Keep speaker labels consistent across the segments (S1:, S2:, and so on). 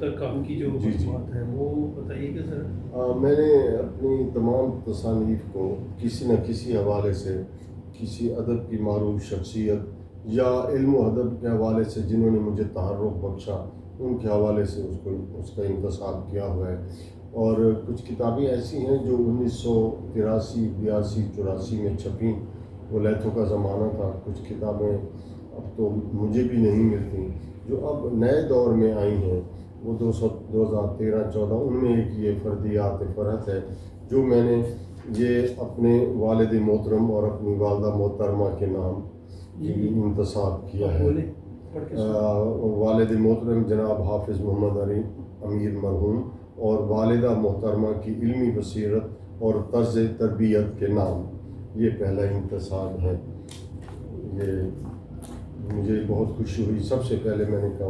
S1: تک آپ کی جو بات ہے وہ بتائیے کہ سر.
S2: میں نے اپنی تمام تصانیف کو کسی نہ کسی حوالے سے کسی ادب کی معروف شخصیت یا علم و ادب کے حوالے سے جنہوں نے مجھے تحرک بخشا ان کے حوالے سے اس کا انتساب کیا ہوا ہے. اور کچھ کتابیں ایسی ہیں جو 1983 82 84 میں چھپیں، وہ لیتھوں کا زمانہ تھا. کچھ کتابیں اب تو مجھے بھی نہیں ملتی جو اب نئے دور میں آئی ہیں، وہ 2013-14 ان میں ایک یہ فردیات فرحت ہے جو میں نے یہ اپنے والد محترم اور اپنی والدہ محترمہ کے نام انتساب کیا ہے. والد محترم جناب حافظ محمد علی امیر مرحوم اور والدہ محترمہ کی علمی بصیرت اور طرز تربیت کے نام، یہ پہلا انتساب ہے. یہ مجھے بہت خوشی ہوئی، سب سے پہلے میں نے کہا.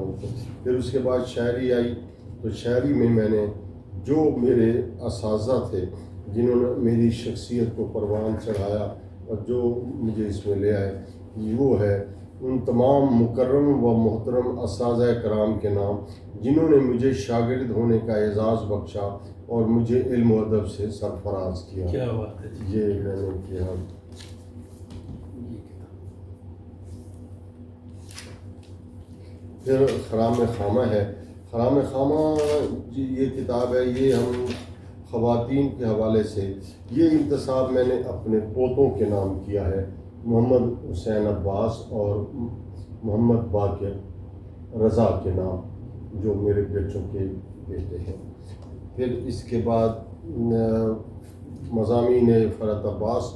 S2: پھر اس کے بعد شاعری آئی، تو شاعری میں میں نے جو میرے اساتذہ تھے جنہوں نے میری شخصیت کو پروان چڑھایا اور جو مجھے اس میں لے آئے، وہ ہے ان تمام مکرم و محترم اساتذہ کرام کے نام جنہوں نے مجھے شاگرد ہونے کا اعزاز بخشا اور مجھے علم و ادب سے سرفراز کیا.
S1: کیا بات ہے.
S2: یہ میں نے کیا. پھر خرام خامہ ہے. خرام خامہ یہ کتاب ہے، یہ ہم خواتین کے حوالے سے یہ انتساب میں نے اپنے پوتوں کے نام کیا ہے، محمد حسین عباس اور محمد باقر رضا کے نام، جو میرے بیٹوں کے بیٹے ہیں. پھر اس کے بعد مضامین فرحت عباس،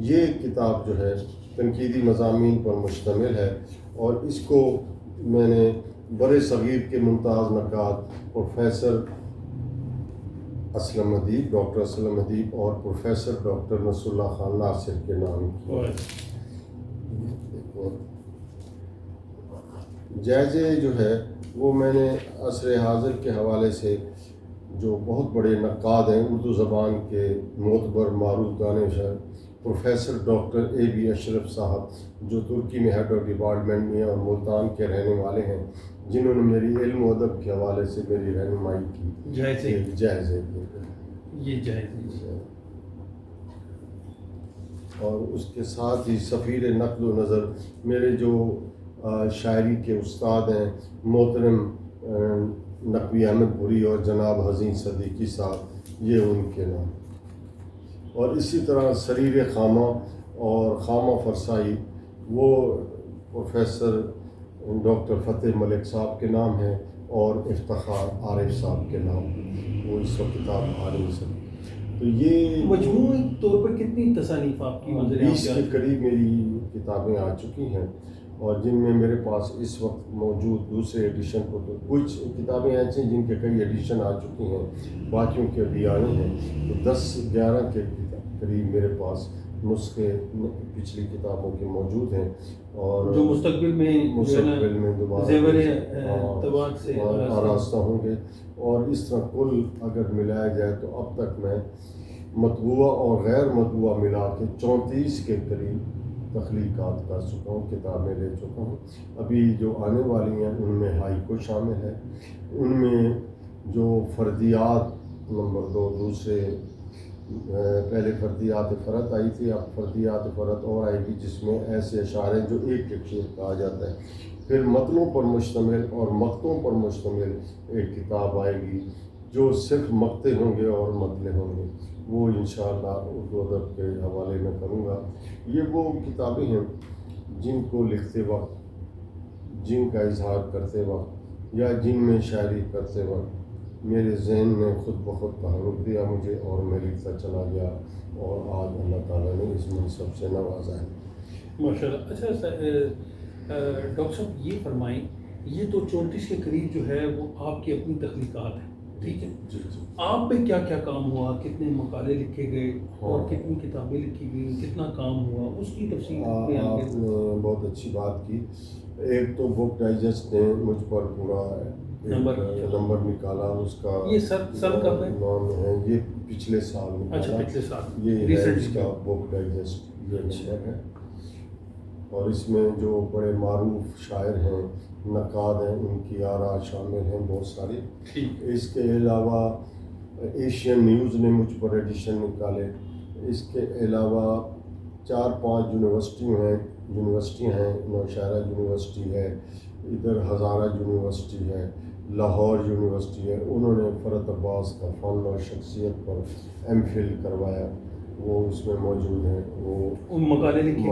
S2: یہ کتاب جو ہے تنقیدی مضامین پر مشتمل ہے اور اس کو میں نے بر صغیر کے ممتاز نقاد پروفیسر اسلم ادیب، ڈاکٹر اسلم ادیب اور پروفیسر ڈاکٹر نصر اللہ خان ناصر کے نام کیا. جائزے جو ہے وہ میں نے عصر حاضر کے حوالے سے جو بہت بڑے نقاد ہیں اردو زبان کے معتبر معروف دانشور پروفیسر ڈاکٹر اے بی اشرف صاحب، جو ترکی میں ہیڈ آف ڈپارٹمنٹ میں اور ملتان کے رہنے والے ہیں، جنہوں نے میری علم و ادب کے حوالے سے میری رہنمائی کی. جائزے
S1: یہ جائزے
S2: اور اس کے ساتھ ہی سفیر نقل و نظر میرے جو شاعری کے استاد ہیں محترم نقوی احمد پوری اور جناب حزین صدیقی صاحب، یہ ان کے نام. اور اسی طرح سریر خامہ اور خامہ فرسائی، وہ پروفیسر ڈاکٹر فتح ملک صاحب کے نام ہیں اور افتخار عارف صاحب کے نام، وہ اس وقت کتاب آ نہیں سکتی. تو یہ
S1: مجموعی طور پر کتنی تصانیف آپ کی
S2: 20 کے قریب میری کتابیں آ چکی ہیں، اور جن میں میرے پاس اس وقت موجود دوسرے ایڈیشن کو تو کچھ کتابیں ایسی ہیں جن کے کئی ایڈیشن آ چکی ہیں، باقیوں کے ابھی آنے ہیں. تو 10-11 کے قریب میرے پاس نسخے پچھلی کتابوں کے موجود ہیں، اور
S1: جو مستقبل میں
S2: دوبارہ
S1: زیور طباعت سے
S2: آراستہ ہوں گے. اور اس طرح کل اگر ملایا جائے تو اب تک میں مطبوعہ اور غیر مطبوعہ ملا کے 34 کے قریب تخلیقات کر چکا ہوں، کتابیں لے چکا ہوں. ابھی جو آنے والی ہیں ان میں ہائیکو شامل ہے، ان میں جو فردیات نمبر 2 دوسرے پہلے فردیات فرحت آئی تھی، اب فردیات فرحت اور آئے گی جس میں ایسے اشعار ہیں جو ایک شعر کہا جاتا ہے. پھر متنوں پر مشتمل اور مقطوں پر مشتمل ایک کتاب آئے گی جو صرف مقطع ہوں گے اور متن ہوں گے، وہ انشاءاللہ اردو ادب کے حوالے میں کروں گا. یہ وہ کتابیں ہیں جن کو لکھتے وقت، جن کا اظہار کرتے وقت یا جن میں شاعری کرتے وقت میرے ذہن نے خود بخود تحرک دیا مجھے، اور میں لکھتا چلا گیا، اور آج اللہ تعالیٰ نے اس منصب سے نوازا ہے.
S1: ماشاء اللہ. اچھا ڈاکٹر صاحب یہ فرمائیں، یہ تو 34 کے قریب جو ہے وہ آپ کی اپنی تخلیقات ہیں، ٹھیک ہے؟
S2: جی جی.
S1: آپ پہ کیا کیا کام ہوا، کتنے مقالے لکھے گئے اور کتنی کتابیں لکھی گئی، کتنا کام ہوا، اس کی تفصیل
S2: آپ نے بہت اچھی بات کی. ایک تو بک ڈائجسٹ نے مجھ پر پورا نمبر نکالا، اس کا
S1: یہ سر کب ہے؟
S2: نام ہے، یہ پچھلے سال
S1: اچھا پچھلے سال
S2: یہ ہے اس کا بک ڈائجسٹ یہ نمبر ہے. اور اس میں جو بڑے معروف شاعر ہیں، نقاد ہیں، ان کی آراء شامل ہیں بہت ساری. اس کے علاوہ ایشین نیوز نے مجھ پر ایڈیشن نکالے. اس کے علاوہ 4-5 یونیورسٹی ہیں. نوشہرہ یونیورسٹی ہے، ادھر ہزارہ یونیورسٹی ہے، لاہور یونیورسٹی ہے. انہوں نے فرحت عباس کا فن اور شخصیت پر ایم فل کروایا، وہ اس میں موجود ہیں. وہ
S1: مقالے لکھے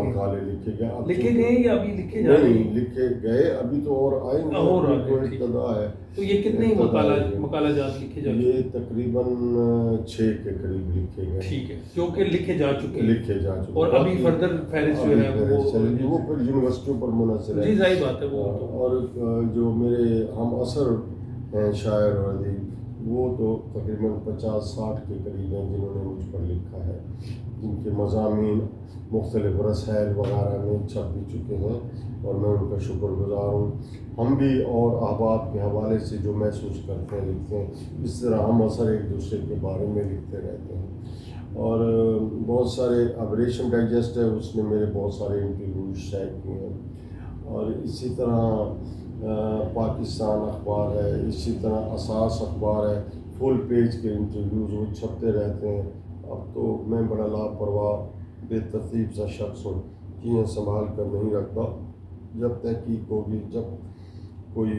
S2: گئے.
S1: لکھے گئے یا ابھی لکھے جا رہے ہیں؟
S2: نہیں لکھے گئے، ابھی تو اور آئیں گے.
S1: اور
S2: ابتدا ہے.
S1: تو یہ کتنے مقالہ جات لکھے جا چکے؟
S2: یہ تقریباً 6 کے قریب لکھے گئے.
S1: ٹھیک ہے، جو کہ لکھے جا چکے اور ابھی فردر فہرست جو ہے
S2: وہ پھر یونیورسٹیوں پر منحصر ہے.
S1: جی ظاہر بات ہے. وہ
S2: اور جو میرے ہم اثر ہیں شاعر اور ادیب، وہ تو تقریباً 50-60 کے قریب ہیں جنہوں نے مجھ پر لکھا ہے، جن کے مضامین مختلف رسائل وغیرہ میں چھپ بھی چکے ہیں، اور میں ان کا شکر گزار ہوں. ہم بھی اور احباب کے حوالے سے جو محسوس کرتے ہیں لکھتے ہیں. اس طرح ہم اثر ایک دوسرے کے بارے میں لکھتے رہتے ہیں. اور بہت سارے ابریشن ڈائجسٹ ہے، اس نے میرے بہت سارے انٹرویوز شائع کیے ہیں. اور اسی طرح پاکستان اخبار ہے، اسی طرح اساس اخبار ہے، فل پیج کے انٹرویوز وہ چھپتے رہتے ہیں. اب تو میں بڑا لاپرواہ بے ترتیب سا شخص ہوں، چیزیں سنبھال کر نہیں رکھتا. جب تحقیق ہوگی، جب کوئی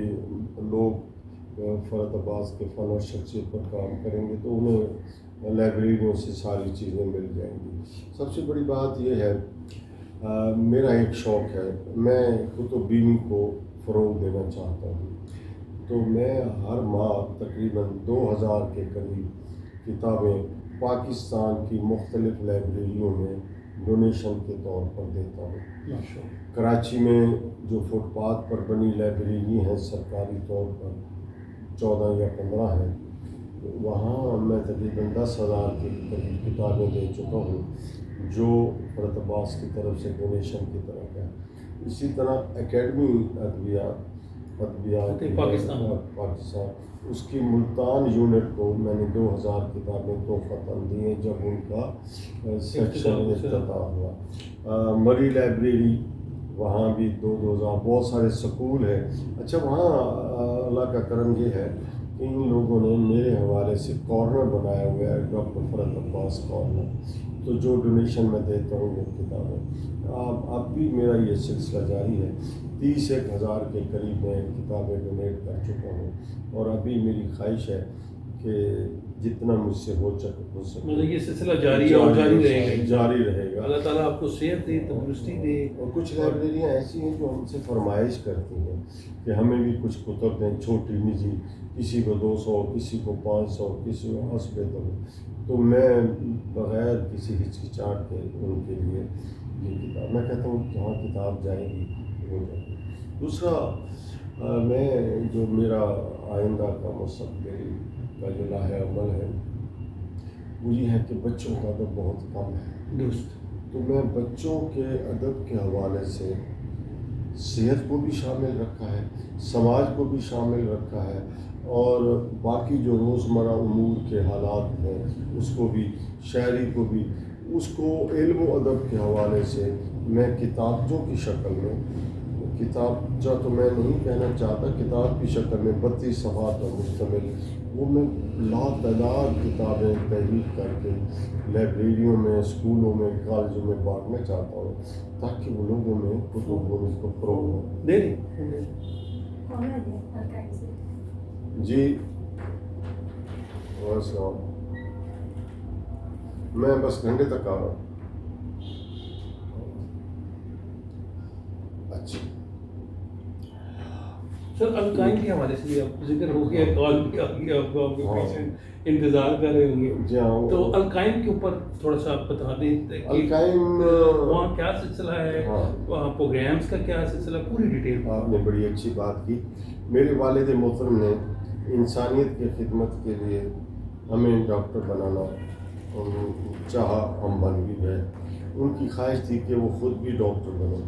S2: لوگ فرحت عباس کے فن اور شخصیت پر کام کریں گے تو انہیں لائبریریوں سے ساری چیزیں مل جائیں گی. سب سے بڑی بات یہ ہے، میرا ایک شوق ہے، میں کتب بینی کو فروغ دینا چاہتا ہوں. تو میں ہر ماہ تقریباً 2000 کے قریب کتابیں پاکستان کی مختلف لائبریریوں میں ڈونیشن کے طور پر دیتا ہوں. کراچی میں جو فٹ پاتھ پر بنی لائبریری ہیں سرکاری طور پر 14 یا 15 ہیں، وہاں میں تقریباً 10,000 کے قریب کتابیں دے چکا ہوں جو فرحت عباس کی طرف سے ڈونیشن کی طرف ہے. اسی طرح اکیڈمی ادبیات پاکستان، اس کی ملتان یونٹ کو میں نے 2000 کتابیں تحفۃً دی ہیں جب ان کا سیکشن افتتاح ہوا. مری لائبریری، وہاں بھی 2000. بہت سارے سکول ہیں. اچھا، وہاں اللہ کا کرم یہ ہے کہ ان لوگوں نے میرے حوالے سے کارنر بنایا ہوا ہے، ڈاکٹر فرحت عباس کارنر. تو جو ڈونیشن میں دیتا ہوں وہ کتابیں، اب بھی میرا یہ سلسلہ جاری ہے. 30,000 کے قریب میں کتابیں ڈونیٹ کر چکا ہوں، اور ابھی میری خواہش ہے کہ جتنا مجھ سے ہو سکے
S1: یہ سلسلہ جاری ہے اور
S2: جاری رہے گا.
S1: اللہ تعالیٰ آپ کو صحت دے، تندرستی دے.
S2: اور کچھ لائبریریاں ایسی ہیں جو ہم سے فرمائش کرتی ہیں کہ ہمیں بھی کچھ کتب دیں، چھوٹی نجی، کسی کو 200، کسی کو 500، کسی کو حسب تو میں بغیر کسی ہچکچاہٹ کے ان کے لیے یہ کتاب، میں کہتا ہوں جہاں کتاب جائے گی وہ جائے گی. دوسرا، میں جو میرا آئندہ کا مستقبل کا جو لاہ عمل ہے وہ یہ ہے کہ بچوں کا ادب بہت کم ہے.
S1: درست.
S2: تو میں بچوں کے ادب کے حوالے سے صحت کو بھی شامل رکھا ہے، سماج کو بھی شامل رکھا ہے، اور باقی جو روزمرہ امور کے حالات ہیں اس کو بھی، شاعری کو بھی، اس کو علم و ادب کے حوالے سے میں کتابچوں کی شکل میں، کتابچہ تو میں نہیں کہنا چاہتا، کتاب کی شکل میں 32 صفحات پر مشتمل وہ میں لاتعداد کتابیں تحریر کر کے لائبریریوں میں، اسکولوں میں، کالجوں میں بانٹنا چاہتا ہوں تاکہ وہ لوگوں میں کتب کو فروغ ہو. جی السلام، میں بس گھنٹے تک آ رہا ہوں. اچھا
S1: سر، القائم کے حوالے سے بھی آپ ذکر ہو گیا، کال بھی آ گیا آپ کو، آپ کے پیشنٹ انتظار کر رہے ہوں گے.
S2: جی ہاں.
S1: تو القائم کے اوپر تھوڑا سا آپ بتا دیں.
S2: القائم
S1: وہاں کیا سلسلہ ہے، وہاں پروگرامس کا کیا سلسلہ، پوری ڈیٹیل.
S2: آپ نے بڑی اچھی بات کی. میرے والد محترم نے انسانیت کی خدمت کے لیے ہمیں ڈاکٹر بنانا چاہا، ہم بن بھی گئے. ان کی خواہش تھی کہ وہ خود بھی ڈاکٹر بنے،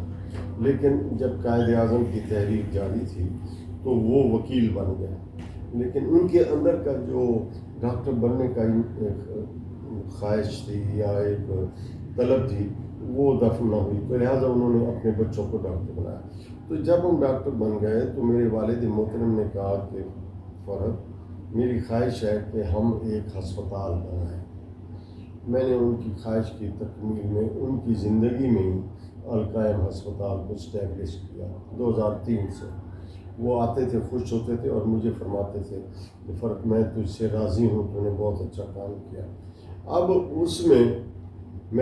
S2: لیکن جب قائد اعظم کی تحریک جاری تھی تو وہ وکیل بن گئے. لیکن ان کے اندر کا جو ڈاکٹر بننے کا خواہش تھی یا ایک طلب تھی، وہ دفن نہ ہوئی، تو لہٰذا انہوں نے اپنے بچوں کو ڈاکٹر بنایا۔ تو جب ہم ڈاکٹر بن گئے تو میرے والد محترم نے کہا کہ فرحت میری خواہش ہے کہ ہم ایک ہسپتال بنائیں۔ میں نے ان کی خواہش کی تکمیل میں ان کی زندگی میں ہی القائم ہسپتال کو اسٹیبلش کیا 2003 سے۔ وہ آتے تھے، خوش ہوتے تھے اور مجھے فرماتے تھے کہ فرق میں تجھ سے راضی ہوں، تو نے بہت اچھا کام کیا۔ اب اس میں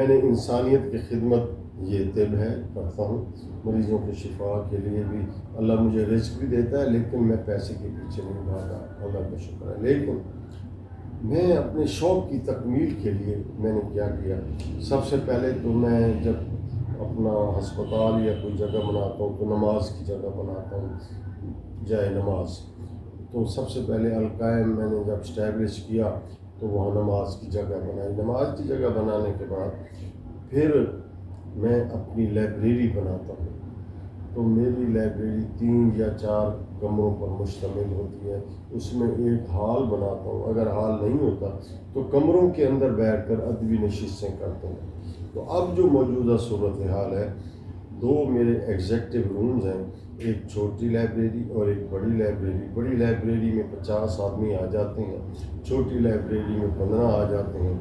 S2: نے انسانیت کی خدمت یہ طب ہے کرتا ہوں، مریضوں کی شفا کے لیے بھی اللہ مجھے رزق بھی دیتا ہے، لیکن میں پیسے کے پیچھے نہیں بھاگا، اللہ کا شکر ہے۔ لیکن میں اپنے شوق کی تکمیل کے لیے میں نے کیا کیا، سب سے پہلے تو میں جب اپنا ہسپتال یا کوئی جگہ بناتا ہوں تو نماز کی جگہ بناتا ہوں، جائے نماز۔ تو سب سے پہلے القائم میں نے جب اسٹیبلش کیا تو وہاں نماز کی جگہ بنائی۔ نماز کی جگہ بنانے کے بعد پھر میں اپنی لائبریری بناتا ہوں۔ تو میری لائبریری 3 یا 4 کمروں پر مشتمل ہوتی ہے، اس میں ایک ہال بناتا ہوں، اگر ہال نہیں ہوتا تو کمروں کے اندر بیٹھ کر ادبی نشستیں کرتا ہوں۔ تو اب جو موجودہ صورتحال ہے، 2 میرے ایگزیکٹو رومز ہیں، ایک چھوٹی لائبریری اور ایک بڑی لائبریری۔ بڑی لائبریری میں 50 آدمی آ جاتے ہیں، چھوٹی لائبریری میں 15 آ جاتے ہیں،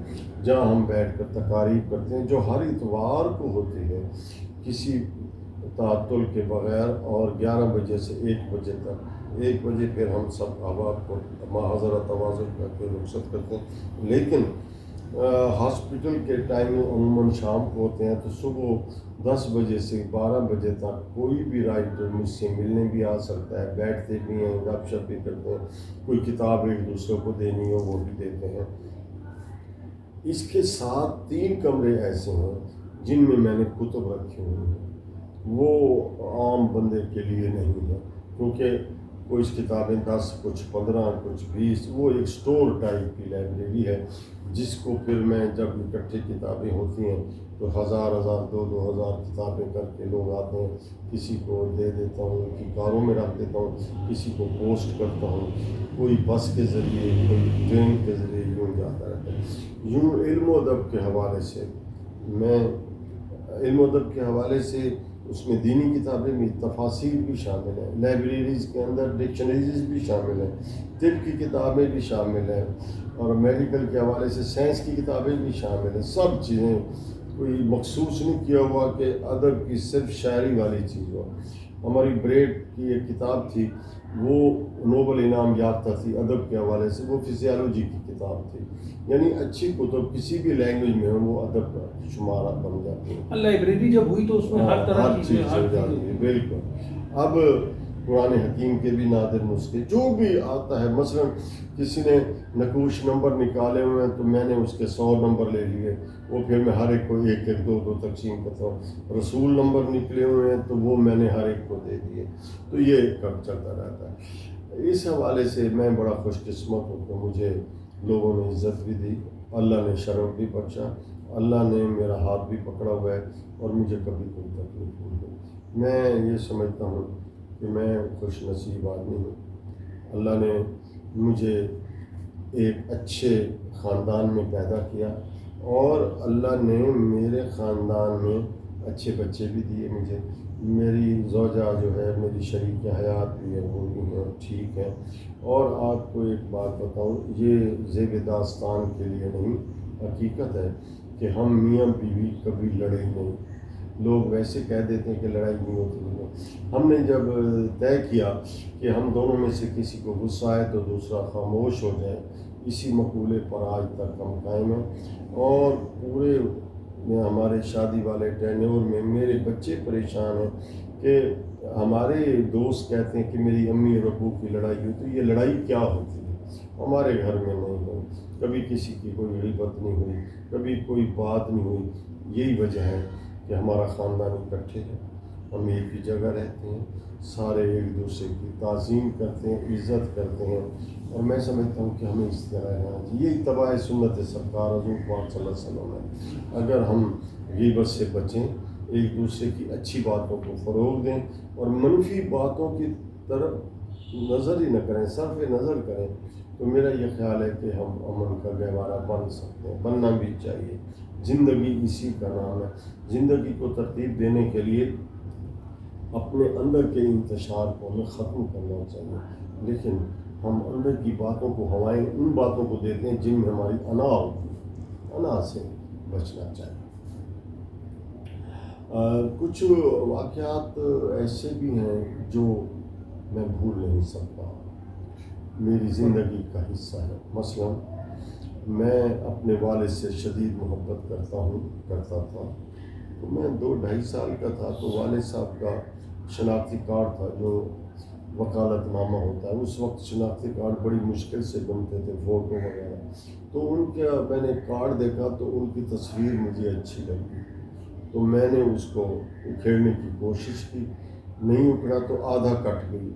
S2: جہاں ہم بیٹھ کر تقاریب کرتے ہیں جو ہر اتوار کو ہوتی ہے کسی تعطل کے بغیر، اور 11 بجے سے 1 بجے تک۔ 1 بجے پھر ہم سب احباب کو محاضرہ تواضع کر کے رخصت کرتے ہیں۔ لیکن ہاسپٹل کے ٹائم عموماً شام کو ہوتے ہیں، تو صبح 10 بجے سے 12 بجے تک کوئی بھی رائٹر مجھ سے ملنے بھی آ سکتا ہے، بیٹھتے بھی ہیں، گپ شپ بھی کرتے ہیں، کوئی کتاب ایک دوسرے کو دینی ہو وہ بھی دیتے ہیں۔ اس کے ساتھ 3 کمرے ایسے ہیں جن میں میں نے کتب رکھی ہوئی ہیں، وہ عام بندے کے لیے نہیں ہے، کیونکہ کچھ کتابیں 10، کچھ 15، کچھ 20، وہ ایک سٹور ٹائپ کی لائبریری ہے، جس کو پھر میں جب اکٹھے کتابیں ہوتی ہیں تو 1000 2 ہزار کتابیں کر کے لوگ آتے ہیں، کسی کو دے دیتا ہوں، ان کی کاروں میں رکھ دیتا ہوں، کسی کو پوسٹ کرتا ہوں، کوئی بس کے ذریعے، کوئی ٹرین کے ذریعے، یوں جاتا رہتا ہے۔ یوں علم و ادب کے حوالے سے میں علم و ادب کے حوالے سے اس میں دینی کتابیں بھی، تفاسیر بھی شامل ہیں، لائبریریز کے اندر ڈکشنریز بھی شامل ہیں، طب کی کتابیں بھی شامل ہیں، اور میڈیکل کے حوالے سے سائنس کی کتابیں بھی شامل ہیں۔ سب چیزیں، کوئی مخصوص نہیں کیا ہوا کہ ادب کی صرف شاعری والی چیز ہو۔ ہماری بریڈ کی ایک کتاب تھی، وہ نوبل انعام یافتہ تھی ادب کے حوالے سے، وہ فزیالوجی کی کتاب تھی۔ یعنی اچھی کتب کسی بھی لینگویج میں ہو وہ ادب کا شمارہ بن جاتی ہے۔
S1: لائبریری جب ہوئی تو اس میں ہر طرح کی
S2: چیز ہو جاتی ہے، بالکل۔ اب قرآن حکیم کے بھی نادر نسخے جو بھی آتا ہے، مثلا کسی نے نقوش نمبر نکالے ہوئے ہیں تو میں نے اس کے 100 نمبر لے لیے، وہ پھر میں ہر ایک کو 1 2 تقسیم کرتا ہوں۔ رسول نمبر نکلے ہوئے ہیں تو وہ میں نے ہر ایک کو دے دیے، تو یہ کم چلتا رہتا ہے۔ اس حوالے سے میں بڑا خوش قسمت ہوں کہ مجھے لوگوں نے عزت بھی دی، اللہ نے شرف بھی بخشا، اللہ نے میرا ہاتھ بھی پکڑا ہوا ہے، اور مجھے کبھی کوئی تکلیف نہیں ہوئی۔ میں یہ سمجھتا ہوں کہ میں خوش نصیب آدمی ہوں، اللہ نے مجھے ایک اچھے خاندان میں پیدا کیا، اور اللہ نے میرے خاندان میں اچھے بچے بھی دیے مجھے۔ میری زوجہ جو ہے، میری شریک حیات بھی ہے، وہ بھی ہے، ٹھیک ہے۔ اور آپ کو ایک بات بتاؤں، یہ زیب داستان کے لیے نہیں، حقیقت ہے کہ ہم میاں بیوی کبھی لڑے ہی نہیں۔ لوگ ویسے کہہ دیتے ہیں کہ لڑائی نہیں ہوتی، ہم نے جب طے کیا کہ ہم دونوں میں سے کسی کو غصہ آئے تو دوسرا خاموش ہو جائے، اسی مقولے پر آج تک ہم قائم ہیں۔ اور پورے ہمارے شادی والے ٹینیور میں میرے بچے پریشان ہیں کہ ہمارے دوست کہتے ہیں کہ میری امی اور ابو کی لڑائی ہوئی، تو یہ لڑائی کیا ہوتی ہے؟ ہمارے گھر میں نہیں ہوئی، کبھی کسی کی کوئی غیبت نہیں ہوئی، کبھی کوئی بات نہیں ہوئی۔ یہی وجہ ہے کہ ہمارا خاندان اکٹھے ہے، ہم ایک ہی جگہ رہتے ہیں، سارے ایک دوسرے کی تعظیم کرتے ہیں، عزت کرتے ہیں، اور میں سمجھتا ہوں کہ ہمیں اس طرح رہنا چاہیے۔ یہ اتباع سنت سرکار حضور پاک صلی اللہ علیہ وسلم ہے۔ اگر ہم غیبت سے بچیں، ایک دوسرے کی اچھی باتوں کو فروغ دیں، اور منفی باتوں کی طرف نظر ہی نہ کریں، صرف نظر کریں، تو میرا یہ خیال ہے کہ ہم امن کا گہوارہ بن سکتے ہیں، بننا بھی چاہیے۔ زندگی اسی کا نام ہے۔ زندگی کو ترتیب دینے کے لیے اپنے اندر کے انتشار کو ہمیں ختم کرنا چاہیے، لیکن ہم اندر کی باتوں کو ہوائیں ان باتوں کو دیتے ہیں جن میں ہماری انا ہوتی ہے۔ انا سے بچنا چاہیے۔ کچھ واقعات ایسے بھی ہیں جو میں بھول نہیں سکتا، میری زندگی کا حصہ ہے۔ مثلا میں اپنے والد سے شدید محبت کرتا تھا۔ تو میں 2-2.5 سال کا تھا، تو والد صاحب کا شناختی کارڈ تھا جو وکالت نامہ ہوتا ہے، اس وقت شناختی کارڈ بڑی مشکل سے بنتے تھے، فوٹو وغیرہ۔ تو ان کا میں نے کارڈ دیکھا تو ان کی تصویر مجھے اچھی لگی، تو میں نے اس کو اکھیڑنے کی کوشش کی، نہیں اکھڑا تو آدھا کٹ گئی،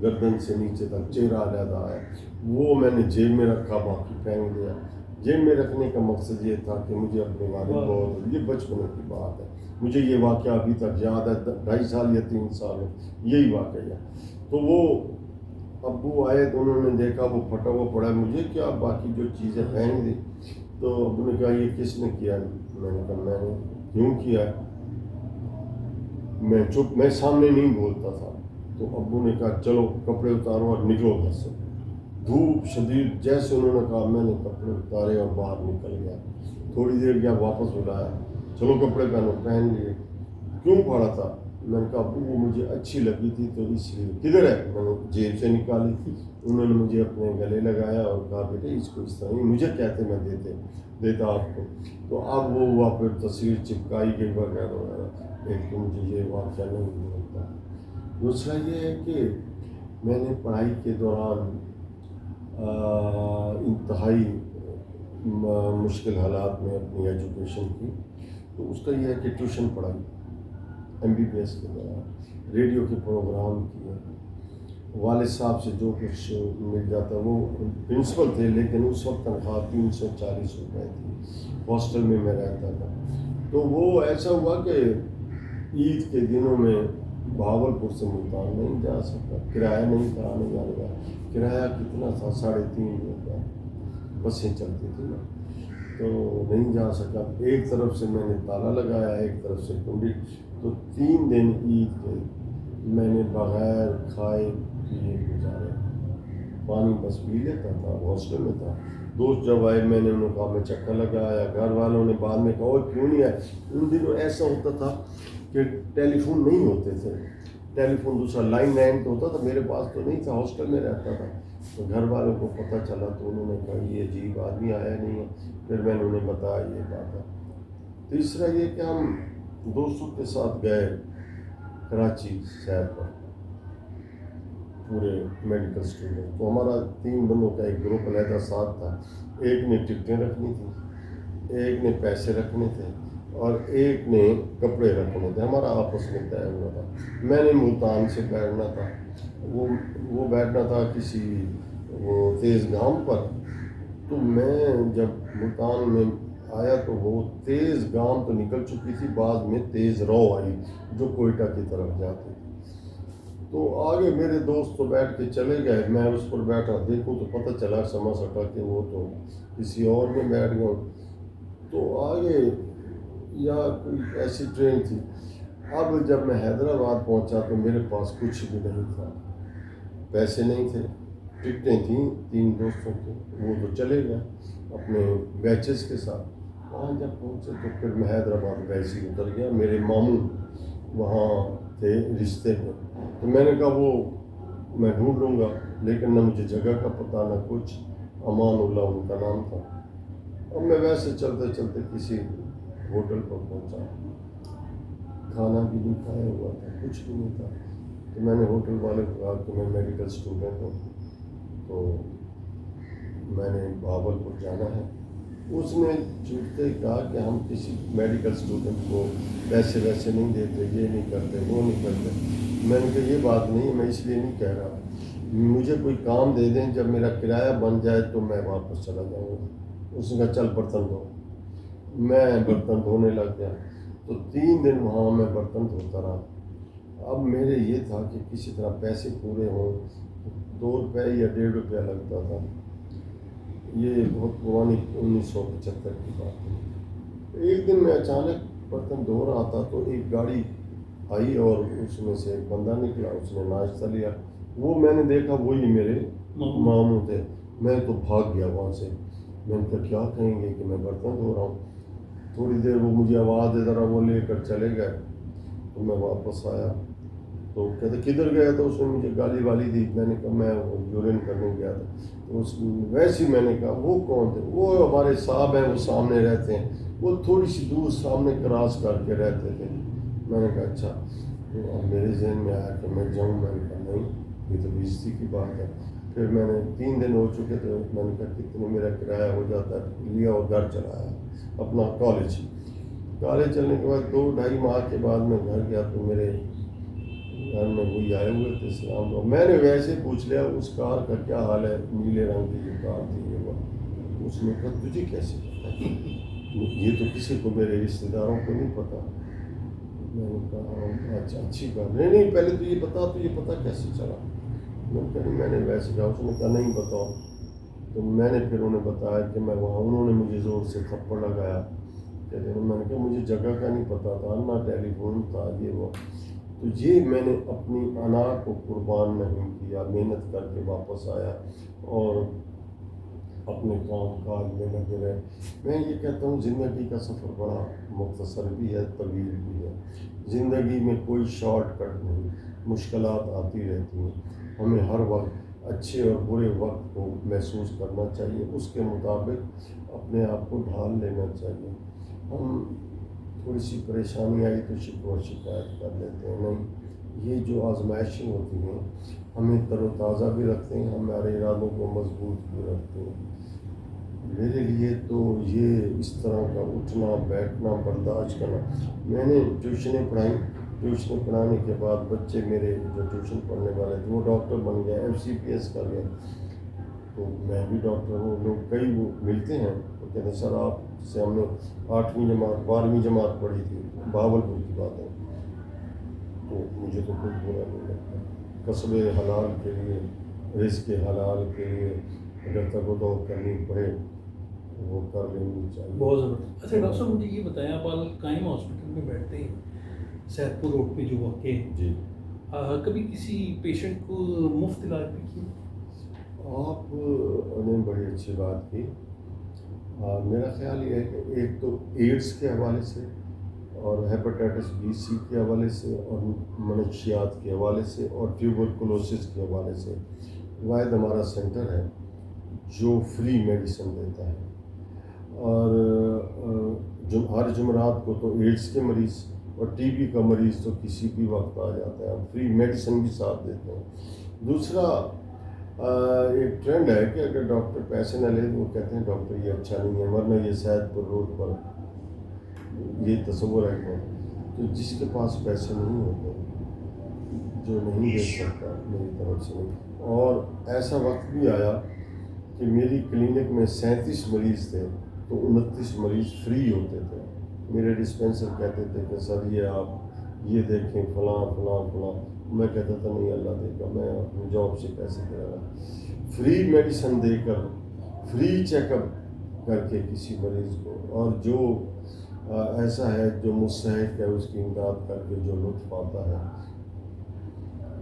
S2: گردن سے نیچے تک چہرہ علیحدہ آیا۔ وہ میں نے جیب میں رکھا، باقی پھینک دیا۔ جیب میں رکھنے کا مقصد یہ تھا کہ مجھے اپنے والد بہت، یہ بچپنے کی بات ہے، مجھے یہ واقعہ ابھی تک یاد ہے، 2.5 سال یا 3 سال یہی واقعہ ہے۔ تو وہ ابو آئے تو انہوں نے دیکھا وہ پھٹا ہوا پڑا ہے، مجھے کیا، باقی جو چیزیں پھینک دی۔ تو ابو نے کہا یہ کس نے کیا؟ میں نے کہا میں نے کیوں کیا ہے؟ میں سامنے نہیں بولتا تھا۔ تو ابو نے کہا چلو کپڑے اتارو اور نکلو گھر سے۔ دھوپ شدید، جیسے انہوں نے کہا میں نے کپڑے اتارے اور باہر نکل گیا۔ تھوڑی دیر گیا، واپس بلایا، چلو کپڑے پہنو، پہن لیے۔ کیوں پھاڑا تھا؟ میں نے کہا ابو وہ مجھے اچھی لگی تھی تو اس لیے۔ کدھر ہے؟ میں نے جیب سے نکالی تھی۔ انہوں نے مجھے اپنے گلے لگایا اور کہا بیٹے اس کو اس طرح نہیں، مجھے کہتے میں دیتا آپ کو۔ تو اب وہ ہوا، پھر تصویر چپکائی گئی وغیرہ وغیرہ۔ ایک تو مجھے یہ واقعہ نہیں ہوتا۔ دوسرا یہ ہے کہ میں نے پڑھائی کے دوران انتہائی مشکل حالات میں اپنی ایجوکیشن کی، تو اس کا یہ ہے کہ ٹیوشن پڑھائی MBBS کے دوران، ریڈیو کے پروگرام کیے، والد صاحب سے جو کچھ مل جاتا، وہ پرنسپل تھے لیکن اس وقت تنخواہ 340 روپے تھی، ہاسٹل میں رہتا تھا۔ تو وہ ایسا ہوا کہ عید کے دنوں میں بہاولپور سے ملتان نہیں جا سکتا، کرایہ نہیں تھا آنے جانے کا۔ کرایہ کتنا تھا؟ 3.5 روپے، بسیں چلتی تھی نا، تو نہیں جا سکا۔ ایک طرف سے میں نے تالا لگایا، ایک طرف سے کنڈی۔ تو 3 دن عید کے میں نے بغیر کھائے پیے گزارے، پانی بس پی لیتا تھا، ہاسٹل میں تھا۔ دوست جب آئے میں نے انہوں کہا میں چکر لگایا، گھر والوں نے بعد میں کہا اور کیوں نہیں آئے؟ ان دنوں ایسا ہوتا تھا کہ ٹیلی فون نہیں ہوتے تھے، ٹیلی فون دوسرا لائن لائن تو ہوتا تھا، میرے پاس تو نہیں تھا، ہاسٹل میں رہتا تھا۔ تو گھر والوں کو پتہ چلا تو انہوں نے کہا یہ عجیب آدمی آیا نہیں ہے۔ پھر میں نے انہیں بتایا یہ بات ہے۔ تیسرا یہ کہ ہم دوستوں کے ساتھ گئے کراچی سیر پر، پورے میڈیکل اسٹوڈنٹ، تو ہمارا 3 بندوں کا ایک گروپ علیحدہ ساتھ تھا۔ ایک نے ٹکٹیں رکھنی تھی، ایک نے پیسے رکھنے تھے اور ایک نے کپڑے رکھنے تھے، ہمارا آپس میں طے ہوا تھا۔ میں نے ملتان سے بیٹھنا تھا، وہ بیٹھنا تھا کسی وہ تیز گام پر۔ تو میں جب ملتان میں آیا تو وہ تیز گام تو نکل چکی تھی، بعد میں تیز رو آئی جو کوئٹہ کی طرف جاتی تھی۔ تو آگے میرے دوست تو بیٹھ کے چلے گئے، میں اس پر بیٹھا، دیکھوں تو پتہ چلا سما سٹا کہ وہ تو کسی اور میں بیٹھ گیا۔ تو آگے یا کوئی ایسی ٹرین تھی۔ اب جب میں حیدرآباد پہنچا تو میرے پاس کچھ بھی نہیں تھا، پیسے نہیں تھے، ٹکٹیں تھیں 3 دوستوں کی، وہ تو چلے گئے اپنے بیچز کے ساتھ۔ وہاں جب پہنچے تو پھر میں حیدرآباد ویسے ہی اتر گیا، میرے ماموں وہاں تھے رشتے میں، تو میں نے کہا وہ میں ڈھونڈ لوں گا، لیکن نہ مجھے جگہ کا پتہ نہ کچھ۔ امان اللہ ان کا نام تھا۔ اب میں ویسے چلتے چلتے کسی ہوٹل پر پہنچا، کھانا بھی نہیں کھایا ہوا تھا، کچھ بھی نہیں تھا۔ تو میں نے ہوٹل والے کو کہا کہ میں میڈیکل اسٹوڈنٹ ہوں، تو میں نے بہاولپور جانا ہے۔ اس نے چونکہ کہا کہ ہم کسی میڈیکل اسٹوڈنٹ کو پیسے ویسے نہیں دیتے، یہ نہیں کرتے، وہ نہیں کرتے۔ میں نے کہا یہ بات نہیں ہے، میں اس لیے نہیں کہہ رہا، مجھے کوئی کام دے دیں، جب میرا کرایہ بن جائے تو میں واپس چلا جاؤں گا۔ اس نے کہا چل برتن دھو۔ میں برتن دھونے لگ گیا، تو 3 دن وہاں میں برتن دھوتا رہا۔ اب میرے یہ تھا کہ کسی طرح پیسے پورے ہوں، 2 روپے یا 1.5 روپیہ لگتا تھا، یہ بہت پرانی 1975 کی بات ہے. ایک دن میں اچانک برتن دھو رہا تھا تو ایک گاڑی آئی اور اس میں سے ایک بندہ نکلا, اس نے ناشتہ لیا. وہ میں نے دیکھا وہی میرے ماموں تھے. میں تو بھاگ گیا وہاں سے. میں نے کہا کیا کہیں گے کہ میں برتن دھو رہا ہوں. تھوڑی دیر وہ مجھے آواز دے ذرا, وہ لے کر چلے گئے. تو میں واپس آیا تو کہتے کدھر گیا, تو اس نے مجھے گالی والی دی. میں نے کہا میں یورین کرنے گیا تھا. تو ویسے ہی میں نے کہا وہ کون تھے؟ وہ ہمارے صاحب ہیں, وہ سامنے رہتے ہیں, وہ تھوڑی سی دور سامنے کراس کر کے رہتے تھے. میں نے کہا اچھا. تو اب میرے ذہن میں آیا کہ میں جاؤں. میں نے کہا نہیں, یہ تو بےعزتی کی بات ہے. پھر میں نے 3 دن ہو چکے تھے. میں نے کہا کتنے میرا کرایہ ہو جاتا ہے, لیا اور گھر چلایا اپنا. کالج چلنے کے بعد 2-2.5 ماہ کے بعد میں گھر گیا تو میرے گھر میں وہی آئے ہوئے تھے. السلام. میں نے ویسے پوچھ لیا اس کار کا کیا حال ہے, نیلے رنگ کی جو کار تھی یہ وہ. اس نے کہا تجھے کیسے پتا ہے؟ یہ تو کسی کو, میرے رشتے داروں کو نہیں پتا. میں نے کہا اچھا اچھی بات. نہیں پہلے تو یہ بتا, تو یہ پتا کیسے چلا؟ میں نے کہا میں نے ویسے کہا. اس نے کہا نہیں بتاؤ. تو میں نے پھر انہیں بتایا کہ میں وہاں, انہوں نے مجھے زور سے تھپڑ لگایا. میں نے کہا مجھے جگہ کا نہیں پتا تھا, نہ ٹیلی فون تھا یہ وہ. تو یہ میں نے اپنی انا کو قربان نہیں کیا, محنت کر کے واپس آیا اور اپنے کام کاج میں لگے رہے. میں یہ کہتا ہوں زندگی کا سفر بڑا مختصر بھی ہے, طویل بھی ہے. زندگی میں کوئی شارٹ کٹ نہیں, مشکلات آتی رہتی ہیں. ہمیں ہر وقت اچھے اور برے وقت کو محسوس کرنا چاہیے, اس کے مطابق اپنے آپ کو ڈھال لینا چاہیے. ہم تھوڑی سی پریشانی آئی تو شکوہ و شکایت کر لیتے ہیں. نہیں, یہ جو آزمائشیں ہوتی ہیں ہمیں تر و تازہ بھی رکھتے ہیں, ہمارے ارادوں کو مضبوط بھی رکھتے ہیں. میرے لیے تو یہ اس طرح کا اٹھنا بیٹھنا برداشت کرنا. میں نے ٹیوشنیں پڑھائیں, ٹیوشنیں پڑھانے کے بعد بچے میرے جو ٹیوشن پڑھنے والے تھے وہ ڈاکٹر بن گئے, FCPS کر گئے. تو میں بھی ڈاکٹر ہوں. لوگ کئی وہ ملتے ہیں تو کہتے ہیں سر آپ سے ہم نے 8ویں جماعت 12ویں جماعت پڑھی تھی, بہاولپور کی بات ہے. تو مجھے تو کچھ برا نہیں لگتا. کسب حلال کے لیے, رزق حلال کے لیے اگر تک و دو کرنی پڑے وہ کر لینی چاہیے.
S1: بہت زبردست. اچھا ڈاکٹر صاحب مجھے یہ بتائیں, آپ القائم ہاسپٹل میں بیٹھتے ہیں, سید پور روڈ پہ جو واقع ہے,
S2: جی,
S1: کبھی کسی پیشنٹ کو مفت علاج بھی کیا؟
S2: آپ نے بڑی اچھی بات کی. میرا خیال یہ ہے کہ ایک تو ایڈس کے حوالے سے اور ہیپاٹائٹس B/C کے حوالے سے اور منشیات کے حوالے سے اور ٹیوبرکلوسس کے حوالے سے واحد ہمارا سینٹر ہے جو فری میڈیسن دیتا ہے. اور ہر جمعرات کو تو ایڈس کے مریض اور TB کا مریض تو کسی بھی وقت آ جاتا ہے, ہم فری میڈیسن بھی ساتھ دیتے ہیں. دوسرا ایک ٹرینڈ ہے کہ اگر ڈاکٹر پیسے نہ لے تو وہ کہتے ہیں ڈاکٹر یہ اچھا نہیں ہے, ورنہ یہ سید پور روڈ پر یہ تصور ہے کہ تو جس کے پاس پیسے نہیں ہوتے, جو نہیں دے سکتا, میری طرف سے نہیں. اور ایسا وقت بھی آیا کہ میری کلینک میں 37 مریض تھے تو 29 مریض فری ہوتے تھے. میرے ڈسپینسر کہتے تھے کہ سر یہ آپ یہ دیکھیں فلاں فلاں فلاں. میں کہتا تھا نہیں اللہ دے گا, میں اپنی جاب سے پیسے دے رہا. فری میڈیسن دے کر, فری چیک اپ کر کے کسی مریض کو, اور جو ایسا ہے جو مستحق ہے اس کی امداد کر کے جو لطف آتا ہے,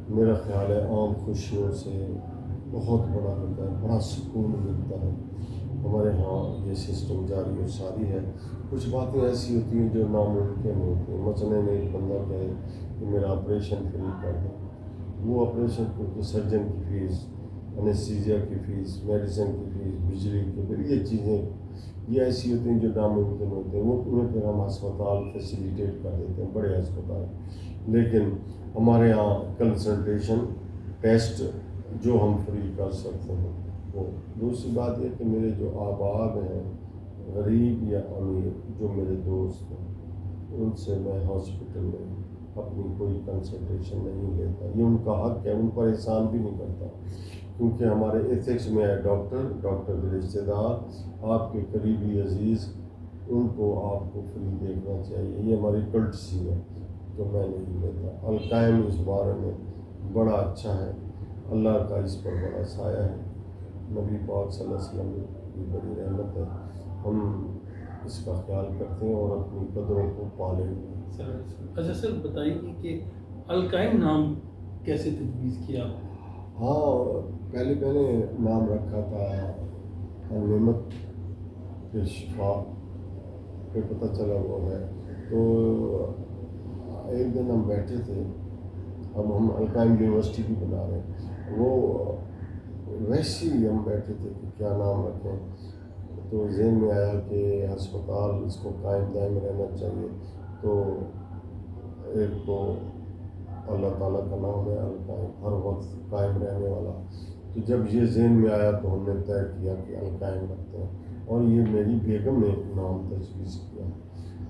S2: میرا خیال ہے عام خوشیوں سے بہت بڑا ہوتا ہے, بڑا سکون ملتا ہے. ہمارے ہاں یہ سسٹم جاری و ساری ہے. کچھ باتیں ایسی ہوتی ہیں جو ناممکن ہوتی ہیں. مثلاً ایک بندہ کہے کہ میرا آپریشن فری کر دیں, وہ آپریشن کیونکہ سرجن کی فیس, انیستھیزیا کی فیس, میڈیسن کی فیس, بجلی کی بل, یہ چیزیں یہ ایسی ہوتی ہیں جو ناممکن ہوتے ہیں. وہ انہیں پھر ہم ہسپتال فیسیلیٹیٹ کر دیتے ہیں, بڑے ہسپتال. لیکن ہمارے یہاں کنسلٹیشن ٹیسٹ جو ہم فری کر سکتے ہیں وہ. دوسری بات یہ کہ میرے جو احباب ہیں غریب یا امیر, جو میرے دوست ہیں, ان سے میں ہاسپٹل میں اپنی کوئی کنسلٹیشن نہیں لیتا. یہ ان کا حق ہے, ان پر احسان بھی نہیں کرتا, کیونکہ ہمارے ایتھکس میں ہے ڈاکٹر کے رشتے دار, آپ کے قریبی عزیز, ان کو آپ کو فری دیکھنا چاہیے. یہ ہماری کلٹسی ہے, تو میں نہیں لیتا. القائم اس بارے میں بڑا اچھا ہے, اللہ کا اس پر بڑا سایہ ہے. نبی پاک صلی اللہ علیہ وسلم کی بڑی رحمت ہے، ہم اس کا خیال کرتے ہیں اور اپنی قدروں کو پالیں گے۔
S1: اچھا سر بتائیے کہ القائم نام کیسے تجویز کیا آپ نے؟
S2: ہاں، پہلے میں نے نام رکھا تھا النعمت پھر شفا، پھر پتہ چلا وہ ہے۔ تو ایک دن ہم بیٹھے تھے، ہم القائم یونیورسٹی بھی بنا رہے ہیں، وہ ویسے ہی ہم بیٹھے تھے کہ کیا نام رکھیں، تو ذہن میں آیا کہ ہسپتال اس کو قائم دائم رہنا چاہیے، تو ایک تو اللہ تعالیٰ کا نام ہے القائم، ہر وقت قائم رہنے والا۔ تو جب یہ ذہن میں آیا تو ہم نے طے کیا کہ القائم رکھتے ہیں، اور یہ میری بیگم نے نام تجویز کیا،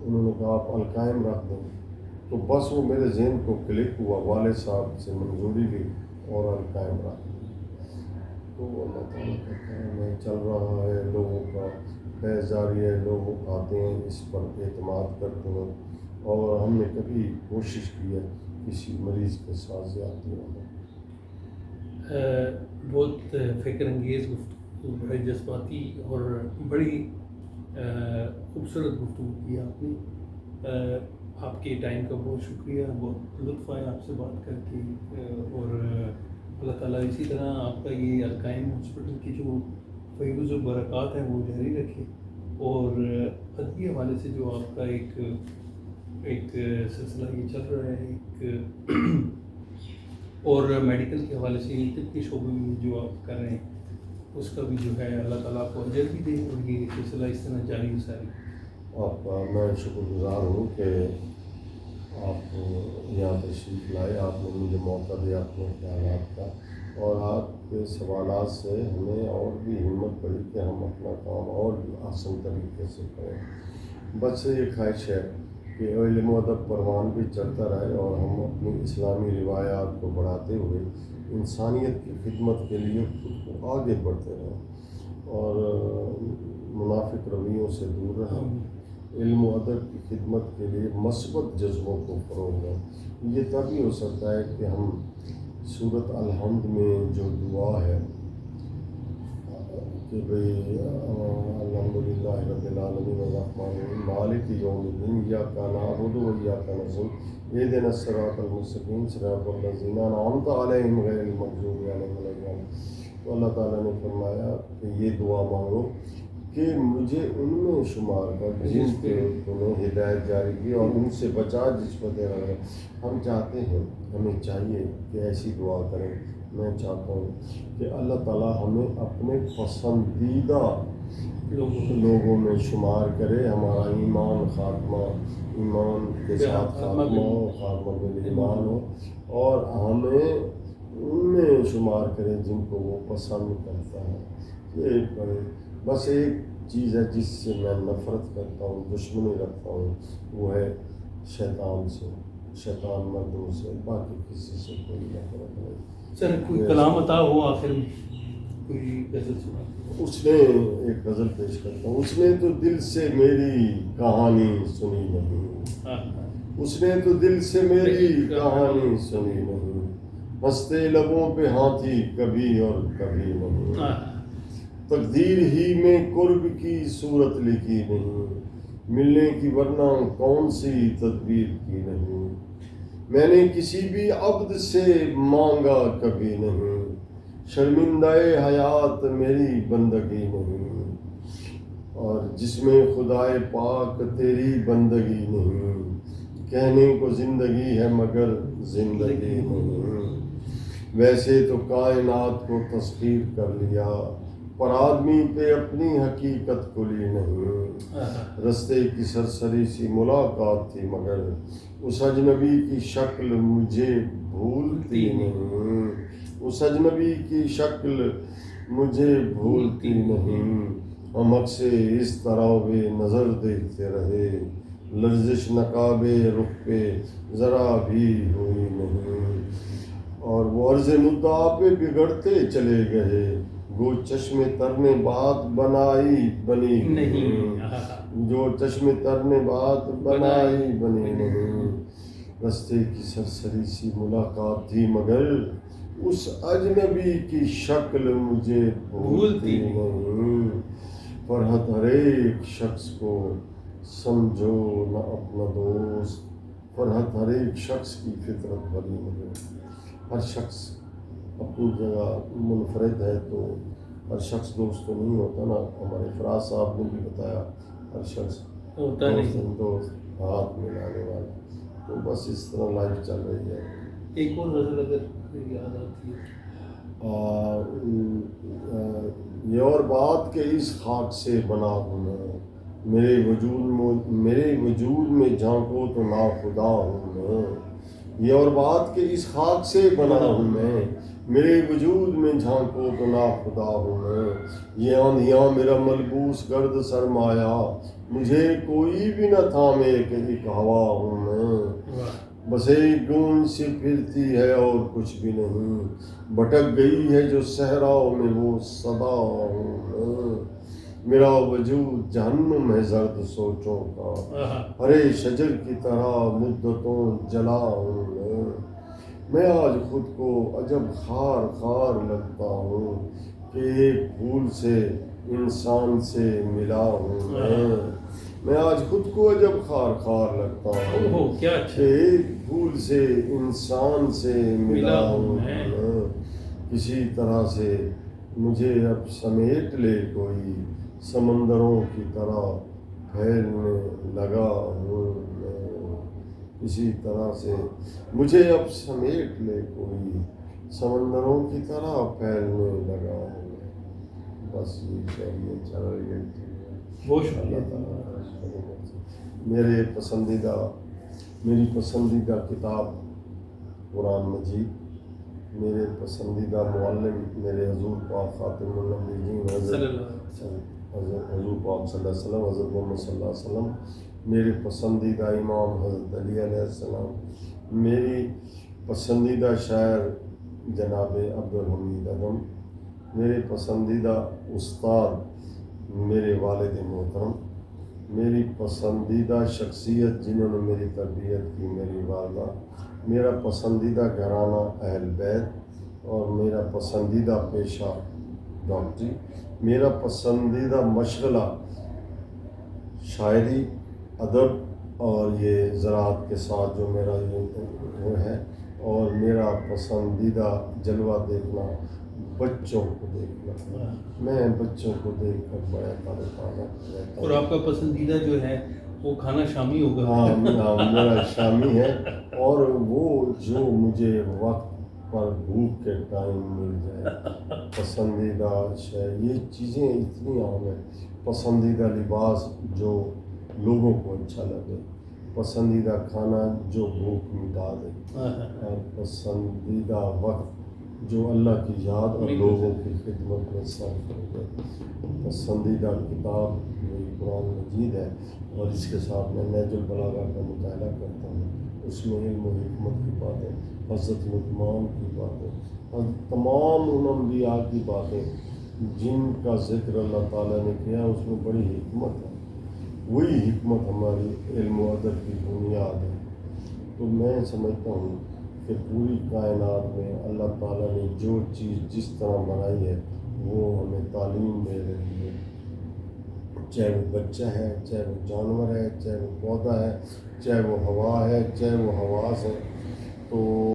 S2: انہوں نے کہا آپ القائم رکھ دیں، تو بس وہ میرے ذہن کو کلک ہوا، والد صاحب سے منظوری لی اور القائم رکھ دیا۔ تو اللہ تعالیٰ کا کام ہے، چل رہا ہے، لوگوں کا فیض جاری ہے، لوگ آتے ہیں، اس پر اعتماد کرتے ہیں، اور ہم نے کبھی کوشش کی ہے کسی مریض کے ساتھ زیادتی ہونا۔
S1: بہت فکر انگیز گفتگو، بڑی جذباتی اور بڑی خوبصورت گفتگو کی آپ نے۔ آپ کے ٹائم کا بہت شکریہ، بہت لطف آیا آپ سے بات کر کے، اور اللہ تعالیٰ اسی طرح آپ کا یہ القائم ہاسپٹل کی جو فیوز و برکات ہیں وہ جاری رکھے، اور ادبی حوالے سے جو آپ کا ایک سلسلہ یہ چل رہا ہے، ایک اور میڈیکل کے حوالے سے طب کے شعبے میں جو آپ کر رہے ہیں اس کا بھی جو ہے اللہ تعالیٰ آپ کو اجر بھی دے، اور یہ سلسلہ اس طرح جاری و ساری۔
S2: آپ کا میں شکر گزار ہوں کہ آپ یہاں تشریف لائے، آپ نے مجھے موقع دیا اپنے خیالات کا، اور آپ کے سوالات سے ہمیں اور بھی ہمت پڑی کہ ہم اپنا کام اور بھی آسان طریقے سے کریں۔ بس یہ خواہش ہے کہ علم و ادب پروان بھی چڑھتا رہے، اور ہم اپنی اسلامی روایات کو بڑھاتے ہوئے انسانیت کی خدمت کے لیے خود کو آگے بڑھتے رہیں، اور منافق رویوں سے دور رہیں، علم و ادب کی خدمت کے لیے مثبت جذبوں کو فروغ دیں۔ یہ تبھی ہو سکتا ہے کہ ہم سورۃ الحمد میں جو دعا ہے کہ بھئی الحمدللہ رب العالمین الرحمن الرحیم مالک یوم الدین ایاک نعبد و ایاک نستعین اہدنا الصراط المستقیم صراط الذین انعمت علیہم غیر المغضوب علیہم ولا الضالین۔ تو اللہ تعالیٰ نے فرمایا کہ یہ دعا مانگو کہ مجھے ان میں شمار کر جن کے تمہیں ہدایت جاری کی، اور ان سے بچا جس پر دے رہا ہے۔ ہم چاہتے ہیں، ہمیں چاہیے کہ ایسی دعا کریں۔ میں چاہتا ہوں کہ اللہ تعالیٰ ہمیں اپنے پسندیدہ لوگوں میں شمار کرے، ہمارا ایمان خاتمہ، ایمان کے ساتھ خاتمہ ہو، خاتمہ بالایمان ہو، اور ہمیں ان میں شمار کرے جن کو وہ پسند کرتا ہے۔ یہ بس ایک چیز ہے جس سے میں نفرت کرتا ہوں، دشمنی رکھتا ہوں، وہ ہے شیطان سے، شیطان مردوں سے، باقی کسی سے کوئی نفرت نہیں۔
S1: سر کوئی کلام عطا ہو آخر میں، کوئی غزل سنا؟
S2: اس نے ایک غزل پیش کرتا ہوں۔ اس نے تو دل سے میری کہانی سنی نہیں، اس نے تو دل سے میری کہانی سنی نہیں، ہنستے لبوں پہ ہاتھی کبھی اور کبھی نہیں، تقدیر ہی میں قرب کی صورت لکھی نہیں، ملنے کی ورنہ کون سی تدبیر کی نہیں، میں نے کسی بھی عبد سے مانگا کبھی نہیں، شرمندہ حیات میری بندگی نہیں، اور جس میں خدائے پاک تیری بندگی نہیں، کہنے کو زندگی ہے مگر زندگی نہیں، ویسے تو کائنات کو تسخیر کر لیا، پر آدمی پہ اپنی حقیقت کھلی نہیں، رستے کی سرسری سی ملاقات تھی مگر اس اجنبی کی شکل مجھے بھولتی نہیں، اس اجنبی کی شکل مجھے بھولتی نہیں، ہم اکثر اس طرح بے نظر دیکھتے رہے، لرزش نقاب رخ پہ ذرا بھی ہوئی نہیں، اور وہ عرض مدعا پہ بگڑتے چلے گئے، گو چشم تر نے بات بنائی بنی نہیں، جو چشم تر نے بات بنائی بنی نہیں، رستے کی سرسری سی ملاقات تھی مگر اس اجنبی کی شکل مجھے بھولتی نہیں، فرحت ہر ایک شخص کو سمجھو نہ اپنا دوست، فرحت ہر ایک شخص کی فطرت بنی ہے۔ ہر شخص اپنی جگہ منفرد ہے، تو ہر شخص دوست تو نہیں ہوتا نا۔ ہمارے فراز صاحب نے بھی بتایا ہر شخص
S1: ہوتا نہیں،
S2: دوست ہاتھ ملانے والا۔ تو بس اس طرح لائف چل رہی ہے۔
S1: ایک اور غزل اگر یاد آتی ہے؟
S2: یہ اور بات کہ اس خاک سے بنا ہوں میں، میرے وجود میں جھانکو تو ناخدا ہوں میں۔ یہ اور بات کہ اس خاک سے بنا ہوں میں، میرے وجود میں جھانکو تو ناخدا ہوں میں۔ یہ آندھیاں میرا ملبوس گرد سرمایہ، مجھے کوئی بھی نہ تھامے کہ ایک ہوا ہوں میں۔ بس ایک گونج سی پھرتی ہے اور کچھ بھی نہیں، بھٹک گئی ہے جو صحراؤں میں وہ صدا ہوں میں۔ میرا وجود جہنم ہے زرد سوچوں کا، ہرے شجر کی طرح مدتوں جلا ہوں میں آج خود کو عجب خار خار لگتا ہوں کہ ایک پھول سے انسان سے ملا ہوں میں آج خود کو عجب خار خار لگتا ہوں کہ ایک پھول سے انسان سے ملا ہوں میں۔ کسی طرح سے مجھے اب سمیٹ لے کوئی، سمندروں کی طرح پھیلنے لگا ہوں میں۔ کسی طرح سے مجھے اب سمیٹ لے کوئی، سمندروں کی طرح پھیلنے لگا ہوں میں۔ بس یہ چلیے چل رہی ہے۔
S1: بہت شکریہ۔
S2: اللہ تعالیٰ میری پسندیدہ کتاب قرآن مجید، میرے پسندیدہ معلم میرے حضور پاک خاتم النبیین حضور پاک صلی اللہ علیہ وسلم، حضرت محمد صلی اللہ علیہ وسلم، میرے پسندیدہ امام حضرت علی علیہ السلام، میری پسندیدہ شاعر جناب عبدالحمید ادم، میرے پسندیدہ استاد میرے والد محترم، میری پسندیدہ شخصیت جنہوں نے میری تربیت کی میری والدہ، میرا پسندیدہ گھرانہ اہل بیت، اور میرا پسندیدہ پیشہ ڈاکٹری، میرا پسندیدہ مشغلہ شاعری، ادب اور یہ زراعت کے ساتھ جو میرا وہ ہے، اور میرا پسندیدہ جلوہ دیکھنا بچوں کو دیکھنا۔ میں بچوں کو دیکھ کر بڑا تعلق رہتا ہوں۔
S1: اور آپ کا پسندیدہ جو ہے وہ کھانا شامی ہوگا؟
S2: ہاں میرا شامی ہے، اور وہ جو مجھے وقت پر بھوک کے ٹائم مل جائے، پسندیدہ شے، یہ چیزیں اتنی عام ہیں۔ پسندیدہ لباس جو لوگوں کو اچھا لگے، پسندیدہ کھانا جو بھوک مٹا دے، اور پسندیدہ وقت جو اللہ کی یاد اور لوگوں کی خدمت میں صرف ہو گئے۔ پسندیدہ کتاب میری قرآن مجید ہے، اور اس کے ساتھ میں نہج البلاغہ کا مطالعہ کرتا ہوں۔ اس میں علم و حکمت کی باتیں، حضرت لقمان کی باتیں، اور تمام ان انبیاء کی باتیں جن کا ذکر اللہ تعالیٰ نے کیا، اس میں بڑی حکمت ہے۔ وہی حکمت ہماری علم و ادب کی بنیاد ہے۔ تو میں سمجھتا ہوں کہ پوری کائنات میں اللہ تعالیٰ نے جو چیز جس طرح بنائی ہے وہ ہمیں تعلیم دے رہی ہے، چاہے وہ بچہ ہے، چاہے وہ جانور ہے، چاہے وہ پودا ہے، چاہے وہ ہوا ہے، چاہے وہ حواس ہے۔ تو